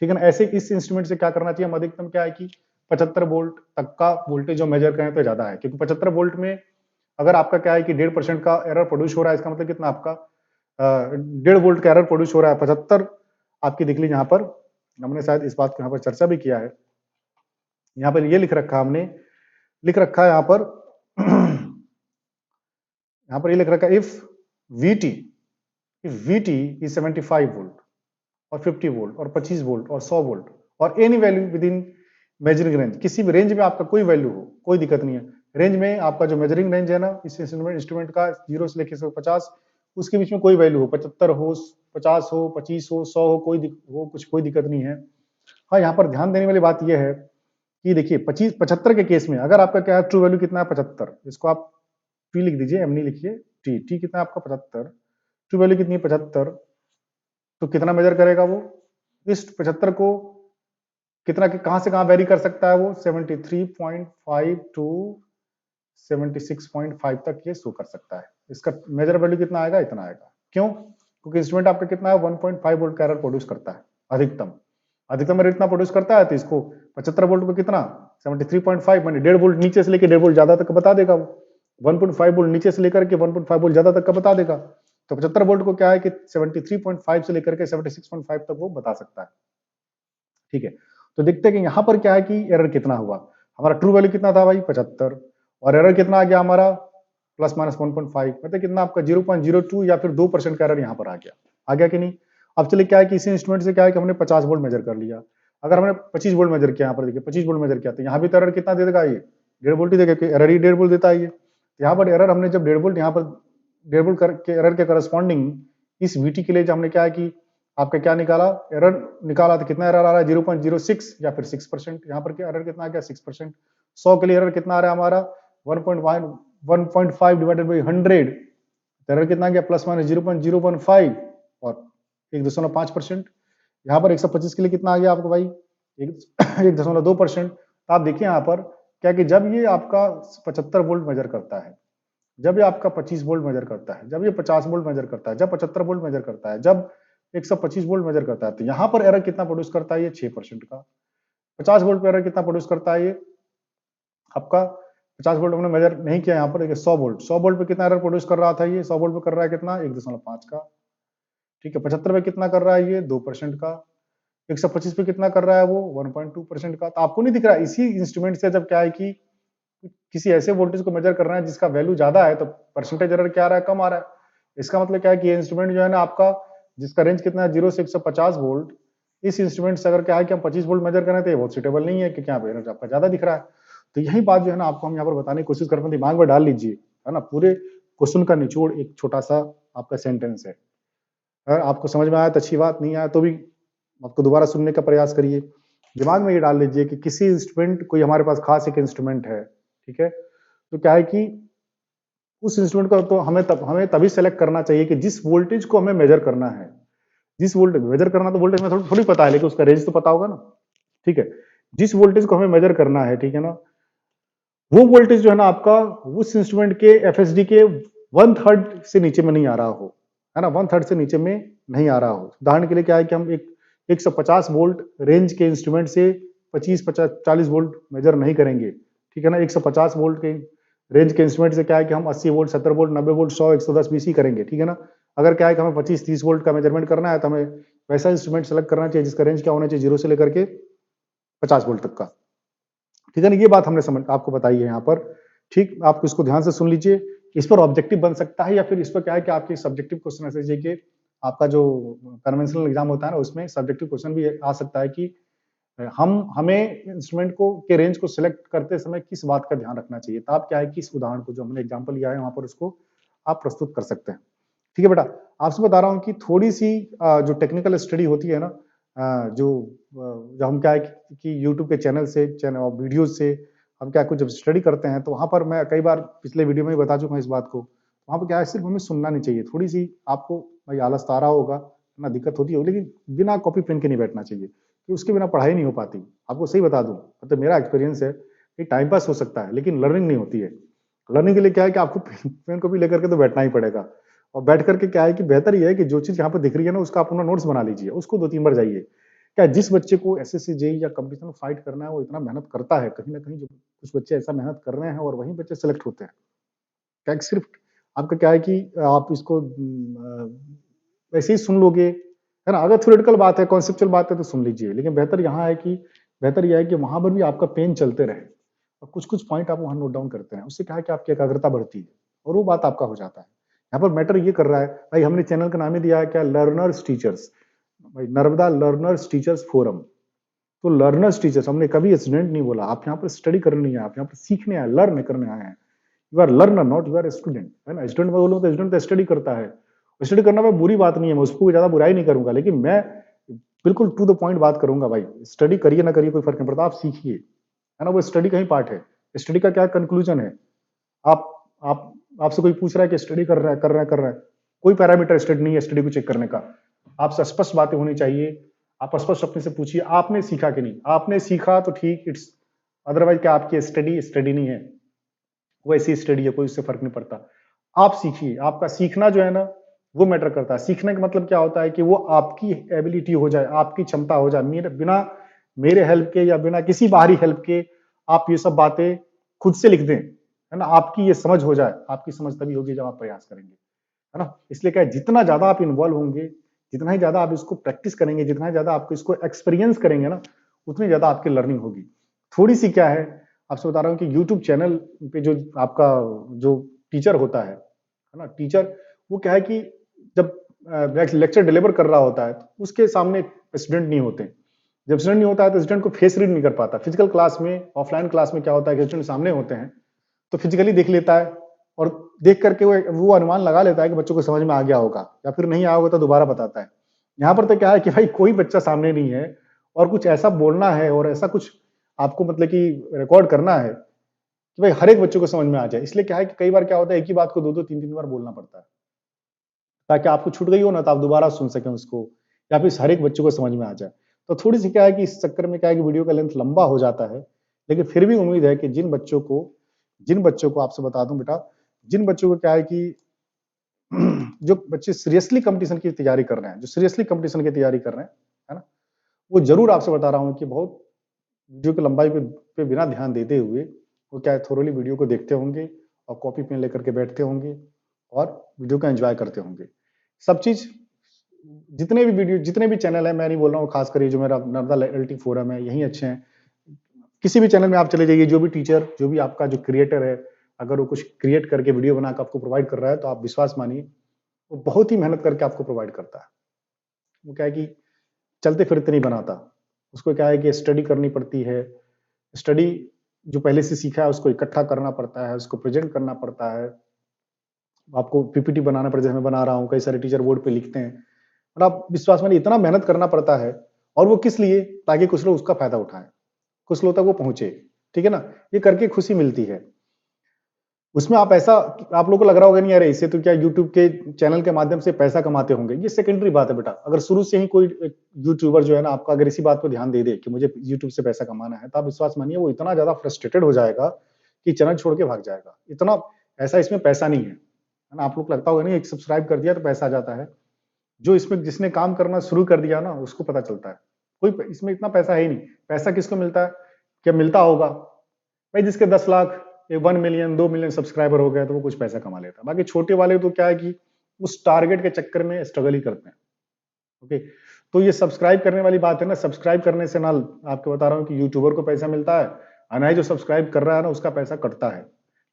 ठीक है ना, ऐसे इस इंस्ट्रूमेंट से क्या करना चाहिए, हम अधिकतम क्या है कि 75 वोल्ट तक का वोल्टेज जो मेजर करें तो ज्यादा है, क्योंकि 75 वोल्ट में अगर आपका क्या है कि 1.5% का एरर प्रोड्यूस हो रहा है, इसका मतलब कितना आपका 1.5 वोल्ट का एरर प्रोड्यूस हो रहा है। 75 आपकी दिख ली, यहाँ पर हमने शायद इस बात को यहाँ पर चर्चा भी किया है, यहाँ पर ये लिख रखा हमने लिख रखा है यहाँ पर यहाँ पर ये लिख रखा है इफ VT इज 75 वोल्ट और 50 वोल्ट और 25 वोल्ट और 100 वोल्ट और any value with in measuring range, किसी भी रेंज में आपका कोई वैल्यू हो, कोई दिक्कत नहीं है। रेंज में आपका जो मेजरिंग रेंज है ना इस इंस्ट्रूमेंट का 0 से लेकर 150, उसके बीच में कोई वैल्यू हो, 75 हो, 50 हो, 25 हो, 100 हो, कोई दिक्कत नहीं है। हाँ, यहाँ पर ध्यान देने वाली बात यह है कि देखिए 75 के केस में अगर आपका क्या है, ट्रू वैल्यू कितना है 75, इसको आप टी लिख दीजिए, एम नहीं लिखिए, टी कितना है आपका 75, ट्रू वैल्यू कितनी है 75, तो कितना मेजर करेगा वो, इस 75 को कितना कहां से कहां वेरी कर सकता है वो, 73.5 टू 76.5 तक ये शो कर सकता है। इसका मेजर वैल्यू कितना आएगा, इतना आएगा। क्यों? क्योंकि इंस्ट्रूमेंट आपका कितना है 1.5 वोल्ट का एरर प्रोड्यूस करता है अधिकतम एरर इतना प्रोड्यूस करता है, तो इसको 75 वोल्ट पे कितना 73.5 माने 1.5 वोल्ट नीचे से लेकर 1.5 वोल्ट ज्यादा तक बता देगा वो, 1.5 वोल्ट नीचे से लेकर के 1.5 वोल्ट ज्यादा तक का बता देगा। तो 75 वोल्ट को क्या है कि 73.5 से लेकर के 76.5 तक वो बता सकता है। ठीक है, तो देखते हैं कि यहाँ पर क्या है कि एरर कितना हुआ। हमारा ट्रू वैल्यू कितना था भाई 75, और एरर कितना आ गया हमारा प्लस माइनस 1.5, मतलब कितना आपका 0.02 या फिर 2% का एरर यहाँ पर आ गया कि नहीं। अब चलिए क्या है कि इसी इंस्ट्रूमेंट से क्या है कि हमने 50 वोल्ट मेजर कर लिया, अगर हमने 25 वोल्ट मेजर किया, यहाँ पर देखिए 25 वोल्ट मेजर किया, तो यहाँ भी तो एरर कितना दे देगा, ये 1.5 वोल्ट ही देगा, एरर ही 1.5 वोल्ट देता है ये। यहाँ पर एरर हमने जब 1.5 वोल्ट यहाँ पर 1.5 वोल्ट के एरर के करस्पॉन्डिंग इस VT के लिए जो हमने क्या है कि आपका क्या निकाला, एरर निकाला, तो कितना एरर आ रहा है 0.06 या फिर 6%। यहाँ पर क्या एरर कितना आ गया 6%। 100 के लिए एरर कितना आ रहा है हमारा 1.5 डिवाइडेड बाई 100, एरर कितना आ गया प्लस माइनस 0.015 और 1.5%। यहाँ पर 125 के लिए कितना आ गया आपको भाई 1.2%। तो आप देखिए यहाँ पर क्या कि जब ये आपका 75 वोल्ट मेजर करता है, जब ये आपका 25 वोल्ट मेजर करता है, जब ये 50 वोल्ट मेजर करता है, जब 75 वोल्ट मेजर करता है, जब 125 वोल्ट मेजर करता है, तो यहाँ पर एरर कितना प्रोड्यूस करता है ये 6% का। 50 वोल्ट पर एरर कितना प्रोड्यूस करता है ये आपका, 50 वोल्ट हमने मेजर नहीं किया, यहाँ पर देखिए 100 वोल्ट पे कितना एरर प्रोड्यूस कर रहा था ये, 100 वोल्ट पे कर रहा है कितना 1.5 का। ठीक है, 75 पे कितना कर रहा है ये 2% का, 125 पे कितना कर रहा है वो 1.2% का। तो आपको नहीं दिख रहा, इसी इंस्ट्रूमेंट से जब क्या है कि किसी ऐसे वोल्टेज को मेजर करना है जिसका वैल्यू ज्यादा है, तो परसेंटेज एरर क्या आ रहा है, कम आ रहा है। इसका मतलब क्या है कि ये इंस्ट्रूमेंट जो है ना आपका, जिसका रेंज कितना है 0 से 150 वोल्ट, इस इंस्ट्रूमेंट से अगर क्या है कि हम 25 वोल्ट मेजर करें तो ये बहुत सुटेबल नहीं है, क्योंकि यहाँ पे एरर आपका ज्यादा दिख रहा है। तो यही बात जो है ना आपको हम यहाँ पर बताने की कोशिश करते हैं, दिमाग में डाल लीजिए, है ना। पूरे क्वेश्चन का निचोड़ एक छोटा सा आपका सेंटेंस है। अगर आपको समझ में आया तो अच्छी बात, नहीं आया तो भी आपको दोबारा सुनने का प्रयास करिए। दिमाग में ये डाल लीजिए कि किसी इंस्ट्रूमेंट, कोई हमारे पास खास एक इंस्ट्रूमेंट है, ठीक है, तो क्या है कि उस इंस्ट्रूमेंट को तो हमें तभी सेलेक्ट करना चाहिए कि जिस वोल्टेज को हमें मेजर करना है, जिस वोल्टेज मेजर करना, तो वोल्टेज में थोड़ी पता है, लेकिन उसका रेंज तो पता होगा ना। ठीक है, जिस वोल्टेज को हमें मेजर करना है, ठीक है ना, वो वोल्टेज जो है ना आपका उस इंस्ट्रूमेंट के FSD के 1/3 से नीचे में नहीं आ रहा हो, है ना, 1/3 से नीचे में नहीं आ रहा हो। उदाहरण के लिए क्या है कि हम एक 150 वोल्ट रेंज के इंस्ट्रूमेंट से 25 50 40 वोल्ट मेजर नहीं करेंगे, ठीक है ना। 150 वोल्ट के रेंज के इंस्ट्रूमेंट से क्या है कि हम 80 वोल्ट 70 वोल्ट 90 वोल्ट 100 110 20 ही करेंगे, ठीक है ना। अगर क्या है कि हमें 25 30 वोल्ट का मेजरमेंट करना है, तो हमें वैसा इंस्ट्रूमेंट सेलेक्ट करना चाहिए जिसका रेंज क्या होना चाहिए 0 से लेकर के 50 वोल्ट तक का, ठीक है ना। ये बात हमने समझ आपको बताई है यहाँ पर, ठीक। आप इसको ध्यान से सुन लीजिए, इस पर ऑब्जेक्टिव बन सकता है, या फिर इस पर क्या है कि आपके सब्जेक्टिव क्वेश्चन ऐसे चाहिए कि आपका जो कन्वेंशनल एग्जाम होता है ना, उसमें सब्जेक्टिव क्वेश्चन भी आ सकता है कि हमें इंस्ट्रूमेंट को के रेंज को सिलेक्ट करते समय किस बात का ध्यान रखना चाहिए। तो आप क्या है कि इस उदाहरण को जो हमने एग्जाम्पल लिया है वहां पर उसको आप प्रस्तुत कर सकते हैं, ठीक है बेटा। आपसे बता रहा हूँ कि थोड़ी सी जो टेक्निकल स्टडी होती है ना, जो हम क्या है कि यूट्यूब के चैनल से चैनल वीडियोज से हम क्या कुछ जब स्टडी करते हैं, तो वहां पर मैं कई बार पिछले वीडियो में भी बता चुका हूँ इस बात को। वहां पर क्या है, सिर्फ हमें सुनना नहीं चाहिए, थोड़ी सी आपको भाई आलस तो आ रहा होगा ना, दिक्कत होती होगी, लेकिन बिना कॉपी पेन के नहीं बैठना चाहिए, कि उसके बिना पढ़ाई नहीं हो पाती। आपको सही बता दूं, मतलब मेरा एक्सपीरियंस है कि टाइम पास हो सकता है लेकिन लर्निंग नहीं होती है। लर्निंग के लिए क्या है कि आपको पेन कॉपी लेकर के तो बैठना ही पड़ेगा, और बैठ करके क्या है कि बेहतर ये है कि जो चीज यहाँ पर दिख रही है ना, उसका अपना नोट्स बना लीजिए, उसको 2 3 बार जाइए। क्या जिस बच्चे को SSC JEE या कंपटीशन में फाइट करना है, वो इतना मेहनत करता है, कहीं ना कहीं जो कुछ बच्चे ऐसा मेहनत कर रहे हैं और वही बच्चे सेलेक्ट होते हैं। क्या कि सिर्फ आपका क्या है कि आप इसको वैसे ही सुन लोगे, है ना। अगर थ्योरेटिकल बात है, कॉन्सेप्चुअल बात है, तो सुन लीजिए, लेकिन बेहतर यहाँ है कि बेहतर यह है कि वहां पर भी आपका पेन चलते रहे, और कुछ-कुछ पॉइंट आप वहाँ नोट डाउन करते हैं। उससे क्या है कि आपकी एकाग्रता बढ़ती है और वो बात आपका हो जाता है। यहाँ पर मैटर ये कर रहा है, भाई हमने चैनल का नाम ही दिया है क्या, लर्नर्स टीचर्स, भाई नर्मदा लर्नर्स टीचर्स फोरम। तो लर्नर्स टीचर्स, हमने कभी स्टूडेंट नहीं बोला। आप यहाँ पर स्टडी करने नहीं आए, आप यहाँ पर सीखने आए, लर्न करने आए हैं। You are learner not you are student, है ना। स्टूडेंट में बोलूँ तो स्टूडेंट तो स्टडी करता है, स्टडी करना में बुरी बात नहीं है, मैं उसको ज्यादा बुराई नहीं करूंगा, लेकिन मैं बिल्कुल टू द पॉइंट बात करूंगा। भाई स्टडी करिए ना करिए कोई फर्क नहीं पड़ता, आप सीखिए, है ना। वो स्टडी का ही पार्ट है। स्टडी का क्या कंक्लूजन है, आप आप आपसे कोई पूछ रहा है कि स्टडी कर रहा है कर रहा है कर रहा है, कोई पैरामीटर स्टडी नहीं है स्टडी को चेक करने का। आपसे स्पष्ट बातें होनी चाहिए, आप स्पष्ट अपने से पूछिए आपने सीखा कि नहीं। आपने सीखा तो ठीक, इट्स, अदरवाइज क्या आपकी स्टडी स्टडी नहीं है, वो ऐसी स्टडी है, कोई उससे फर्क नहीं पड़ता। आप सीखिए, आपका सीखना जो है ना वो मैटर करता है। सीखने का मतलब क्या होता है कि वो आपकी एबिलिटी हो जाए, आपकी क्षमता हो जाए, मेरे बिना मेरे हेल्प के या बिना किसी बाहरी हेल्प के आप ये सब बातें खुद से लिख दें, है ना। आपकी ये समझ हो जाए, आपकी समझ तभी होगी जब आप प्रयास करेंगे, है ना। इसलिए क्या है, जितना ज्यादा आप इन्वॉल्व होंगे, जितना ही ज्यादा आप इसको प्रैक्टिस करेंगे, जितना ही ज्यादा आपको इसको एक्सपीरियंस करेंगे ना, उतनी ज्यादा आपकी लर्निंग होगी। थोड़ी सी क्या है, आपसे बता रहा हूँ कि यूट्यूब चैनल पे जो आपका जो टीचर होता है ना, टीचर वो क्या है कि जब लेक्चर डिलीवर कर रहा होता है तो उसके सामने स्टूडेंट नहीं होते। जब स्टूडेंट नहीं होता है तो स्टूडेंट को फेस रीड नहीं कर पाता। फिजिकल क्लास में, ऑफलाइन क्लास में क्या होता है कि स्टूडेंट सामने होते हैं तो फिजिकली देख लेता है और देख करके वो अनुमान लगा लेता है कि बच्चों को समझ में आ गया होगा, या फिर नहीं आया होगा तो दोबारा बताता है। यहाँ पर तो क्या है कि भाई कोई बच्चा सामने नहीं है और कुछ ऐसा बोलना है और ऐसा कुछ आपको मतलब कि रिकॉर्ड करना है कि भाई हर एक बच्चों को समझ में आ जाए। इसलिए क्या है कि कई बार क्या होता है, एक ही बात को दो दो तीन तीन बार बोलना पड़ता है ताकि आपको छूट गई हो ना तो आप दोबारा सुन सकें उसको, या फिर हर एक बच्चों को समझ में आ जाए। तो थोड़ी सी क्या है कि इस चक्कर में क्या है कि वीडियो का लेंथ लंबा हो जाता है, लेकिन फिर भी उम्मीद है कि जिन बच्चों को आपसे बता दूं बेटा, जिन बच्चों को क्या है कि जो बच्चे सीरियसली कंपटीशन की तैयारी कर रहे हैं, जो सीरियसली कंपटीशन की तैयारी कर रहे हैं, है ना, वो जरूर आपसे बता रहा हूँ कि बहुत वीडियो की लंबाई पे बिना ध्यान देते हुए वो क्या है थोरोली वीडियो को देखते होंगे और कॉपी पेन लेकर के बैठते होंगे और वीडियो का एंजॉय करते होंगे। सब चीज, जितने भी चैनल है, मैं नहीं बोल रहा हूँ खासकर ये जो मेरा नर्मदा एलटी फोरम है यही अच्छे हैं। किसी भी चैनल में आप चले जाइए, जो भी टीचर, जो भी आपका जो क्रिएटर है, अगर वो कुछ क्रिएट करके वीडियो बनाकर आपको प्रोवाइड कर रहा है तो आप विश्वास मानिए वो बहुत ही मेहनत करके आपको प्रोवाइड करता है। वो क्या है कि चलते फिरते नहीं बनाता, उसको क्या है कि स्टडी करनी पड़ती है। स्टडी जो पहले से सीखा है उसको इकट्ठा करना पड़ता है, उसको प्रेजेंट करना पड़ता है, आपको पीपीटी बनाना पड़ता है, जैसे मैं बना रहा हूँ, कई सारे टीचर बोर्ड पे लिखते हैं, और आप विश्वास मानिए इतना मेहनत करना पड़ता है। और वो किस लिए, ताकि कुछ लोग उसका फायदा उठाएं, कुछ लोग तक वो पहुंचे, ठीक है ना। ये करके खुशी मिलती है। उसमें आप ऐसा, आप लोगों को लग रहा होगा नहीं यार इससे तो क्या यूट्यूब के चैनल के माध्यम से पैसा कमाते होंगे, ये सेकेंडरी बात है बेटा। अगर शुरू से ही कोई यूट्यूबर जो है ना आपका अगर इसी बात पर ध्यान दे दे कि मुझे यूट्यूब से पैसा कमाना है, तो आप विश्वास मानिए वो इतना ज्यादा फ्रस्ट्रेटेड हो जाएगा कि चैनल छोड़ के भाग जाएगा। इतना ऐसा इसमें पैसा नहीं है ना। आप लोग लगता होगा नहीं एक सब्सक्राइब कर दिया तो पैसा आ जाता है। जो इसमें जिसने काम करना शुरू कर दिया ना उसको पता चलता है, कोई इसमें इतना पैसा है ही नहीं। पैसा किसको मिलता है, क्या मिलता होगा भाई, जिसके 10 लाख, 1 मिलियन 2 मिलियन सब्सक्राइबर हो गए तो वो कुछ पैसा कमा लेता है। बाकी छोटे वाले तो क्या है कि उस टारगेट के चक्कर में स्ट्रगल ही करते हैं। ओके, तो ये सब्सक्राइब करने वाली बात है ना, सब्सक्राइब करने से ना आपको बता रहा हूँ कि यूट्यूबर को पैसा मिलता है, और ना ही जो सब्सक्राइब कर रहा है ना उसका पैसा कटता है।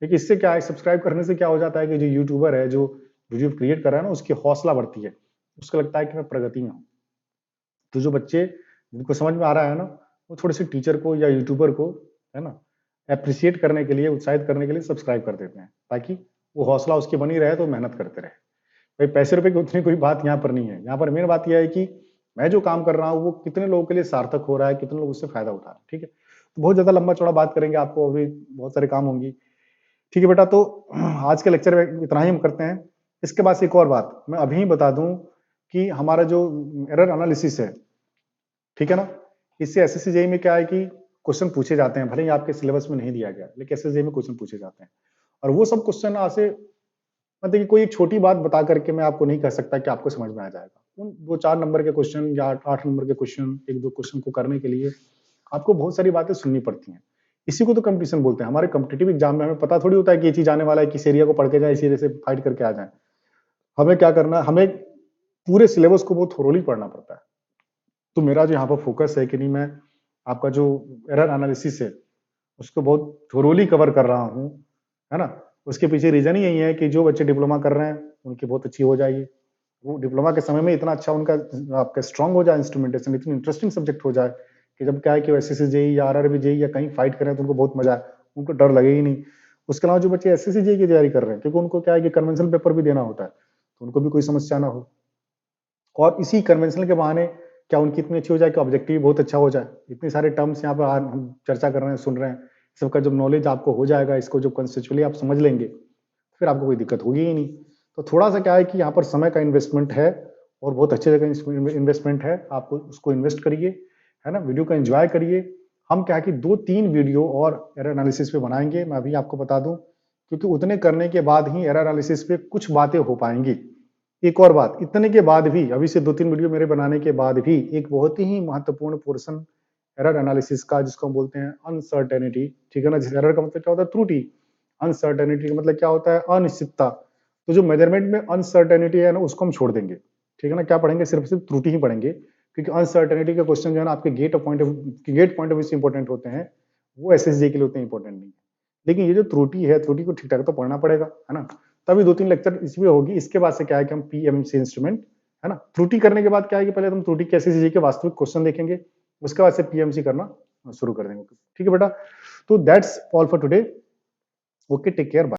लेकिन इससे क्या है, सब्सक्राइब करने से क्या हो जाता है कि जो यूट्यूबर है, जो वीडियो क्रिएट कर रहा है ना, उसकी हौसला बढ़ती है, उसको लगता है कि मैं प्रगति में हूँ। तो जो बच्चे जिनको समझ में आ रहा है ना, वो थोड़े से टीचर को या यूट्यूबर को, है ना, अप्रिशिएट करने के लिए, उत्साहित करने के लिए सब्सक्राइब कर देते हैं, ताकि वो हौसला उसकी बनी रहे तो मेहनत करते रहे। भाई पैसे रुपए की उतनी कोई बात यहाँ पर नहीं है। यहाँ पर मेन बात यह है कि मैं जो काम कर रहा हूँ वो कितने लोगों के लिए सार्थक हो रहा है, कितने लोग उससे फायदा उठा रहे हैं। ठीक है, तो बहुत ज्यादा लंबा चौड़ा बात करेंगे, आपको अभी बहुत सारे काम होंगी। ठीक है बेटा, तो आज के लेक्चर में इतना ही हम करते हैं। इसके बाद से एक और बात मैं अभी ही बता दूं कि हमारा जो एरर एनालिसिस है, ठीक है ना, इससे एसएससी जेईई में क्या है कि क्वेश्चन पूछे जाते हैं, भले ही आपके सिलेबस में नहीं दिया गया, लेकिन एसएससी जेईई में क्वेश्चन पूछे जाते हैं। और वो सब क्वेश्चन आपसे, मतलब कि कोई एक छोटी बात बता करके मैं आपको नहीं कह सकता कि आपको समझ में आ जाएगा। उन 2-4 नंबर के क्वेश्चन या 8 नंबर के क्वेश्चन, 1-2 क्वेश्चन को करने के लिए आपको बहुत सारी बातें सुननी पड़ती हैं। इसी को तो कंपटीशन बोलते हैं। हमारे कॉम्पिटिटिव एग्जाम में हमें पता थोड़ी होता है कि ये चीज आने वाला है, किस एरिया को पढ़ के जाए, इस एरिया से फाइट करके आ जाए। हमें क्या करना है, हमें पूरे सिलेबस को बहुत थोरोली पढ़ना पड़ता है। तो मेरा जो यहाँ पर फोकस है कि नहीं, मैं आपका जो एरर एनालिसिस है उसको बहुत थोरोली कवर कर रहा हूँ, है ना। उसके पीछे रीजन ही यही है कि जो बच्चे डिप्लोमा कर रहे हैं उनकी बहुत अच्छी हो जाएगी, वो डिप्लोमा के समय में इतना अच्छा उनका आपका स्ट्रांग हो जाए, इंस्ट्रूमेंटेशन इतनी इंटरेस्टिंग सब्जेक्ट हो जाए कि जब क्या है कि वो एसएससी जेई या आरआरबी जेई या कहीं फाइट करें तो उनको बहुत मजा आए, उनको डर लगे ही नहीं। उसके अलावा जो बच्चे एसएससी जेई की तैयारी कर रहे हैं, क्योंकि उनको क्या है कि कन्वेंशनल पेपर भी देना होता है, तो उनको भी कोई समस्या ना हो, और इसी कन्वेंशनल के बहाने क्या उनकी इतनी अच्छी हो जाए कि ऑब्जेक्टिव बहुत अच्छा हो जाए। इतने सारे टर्म्स यहाँ पर हम चर्चा कर रहे हैं, सुन रहे हैं, सबका जब नॉलेज आपको हो जाएगा, इसको जब कंसेप्चुअली आप समझ लेंगे, फिर आपको कोई दिक्कत होगी ही नहीं। तो थोड़ा सा क्या है कि यहाँ पर समय का इन्वेस्टमेंट है, और बहुत अच्छे जगह इन्वेस्टमेंट है, आपको उसको इन्वेस्ट करिए, है ना, वीडियो का एंजॉय करिए। हम क्या है कि 2-3 वीडियो और एरर एनालिसिस पे बनाएंगे, मैं अभी आपको बता दूं, क्योंकि उतने करने के बाद ही एरर एनालिसिस पे कुछ बातें हो पाएंगी। एक और बात, इतने के बाद भी, अभी से 2-3 वीडियो मेरे बनाने के बाद भी, एक बहुत ही महत्वपूर्ण पोर्शन एरर एनालिसिस का, जिसको हम बोलते हैं अनसर्टेनिटी, ठीक है ना। जिस एरर का मतलब क्या होता है, त्रुटि। अनसर्टेनिटी का मतलब क्या होता है, अनिश्चितता। तो जो मेजरमेंट में अनसर्टेनिटी है ना, उसको हम छोड़ देंगे, ठीक है ना। क्या पढ़ेंगे, सिर्फ सिर्फ त्रुटि ही पढ़ेंगे, क्योंकि अनसर्टेनिटी के क्वेश्चन जो है ना आपके गेट पॉइंट ऑफ व्यू से इंपॉर्टेंट होते हैं, वो एसएसजी के लिए उतने इंपॉर्टेंट नहीं है। लेकिन ये जो त्रुटि है, त्रुटि को ठीक ठाक तो पढ़ना पड़ेगा, है ना। तभी 2-3 लेक्चर इसमें होगी। इसके बाद से क्या है कि हम पीएमसी इंस्ट्रूमेंट, है ना, त्रुटि करने के बाद क्या है कि पहले हम त्रुटि के एसएसजी के वास्तविक क्वेश्चन देखेंगे, उसके बाद से पीएमसी करना शुरू कर देंगे, ठीक है बेटा। तो that's all for today. Okay, take care, bye.